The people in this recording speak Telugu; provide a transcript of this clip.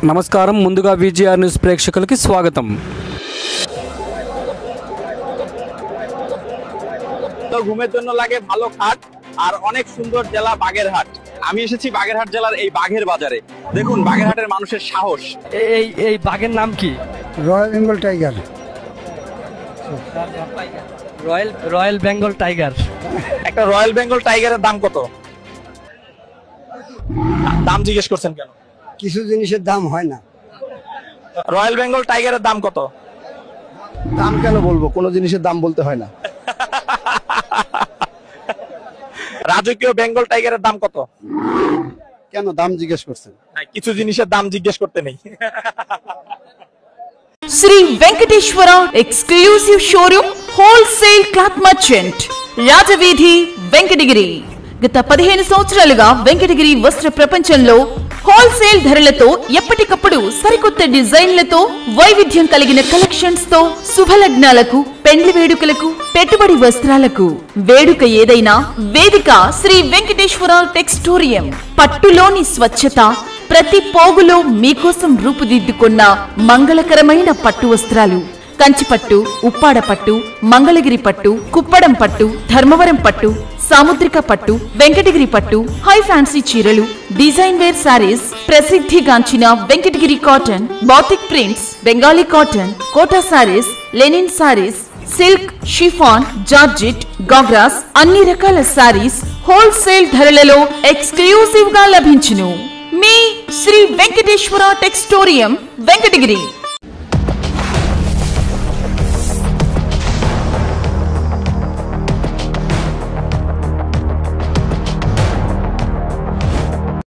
నమస్కారం ముందుగా విజిఆర్ న్యూస్ ప్రేక్షకులకి స్వాగతం। তো ঘুমের জন্য লাগে ভালো খাট আর অনেক সুন্দর জেলা বাগেরহাট। আমি এসেছি বাগেরহাট জেলার এই বাঘের বাজারে। দেখুন বাগেরহাটের মানুষের সাহস। এই বাঘের নাম কি? Royal Bengal tiger. Royal Bengal tiger. একটা রয়্যাল বেঙ্গল টাইগারের দাম কত? দাম জিজ্ঞেস করছেন কেন? কিছু জিনিসের দাম হয় না। রয়্যাল বেঙ্গল টাইগারের দাম কত? দাম কেন বলবো, কোনো জিনিসের দাম বলতে হয় না। রাজকীয় বেঙ্গল টাইগারের দাম কত? কেন দাম জিজ্ঞেস করছেন? কিছু জিনিসের দাম জিজ্ঞেস করতে নেই। Shri Venkateswara exclusive showroom wholesale cloth merchant Rajaveedhi Venkatagiri. గత 15 సంవత్సరాలుగా వెంకటగిరి వస్త్ర ప్రపంచంలో హోల్సేల్ ధరలతో ఎప్పటికప్పుడు సరికొత్త డిజైన్లతో వైవిధ్యం కలిగిన కలెక్షన్స్ తో శుభలగ్నాలకు, పెండ్లి వేడుకలకు, పెట్టుబడి వస్త్రాలకు వేడుక ఏదైనా వేదిక శ్రీ వెంకటేశ్వర టెక్స్టోరియం। పట్టులోని స్వచ్ఛత ప్రతి పోగులో మీకోసం రూపుదిద్దుకున్న మంగళకరమైన పట్టు వస్త్రాలు, కంచిపట్టు, ఉప్పాడ పట్టు, మంగళగిరి పట్టు, కుప్పడం పట్టు, ధర్మవరం పట్టు, సాముద్రిక పట్టు, వెంకటగిరి పట్టు, హై ఫ్యాన్సీ చీరలు, డిజైన్ వేర్ సారీస్, ప్రసిద్ధిగాంచిన Venkatagiri cotton, batik prints, Bengali cotton, Kota sarees, linen sarees, silk, chiffon, georgette, ghagras అన్ని రకాల సారీస్ హోల్సేల్ ధరలలో ఎక్స్క్లూసివ్ గా లభించును। మీ శ్రీ వెంకటేశ్వర టెక్స్టోరియం వెంకటగిరి।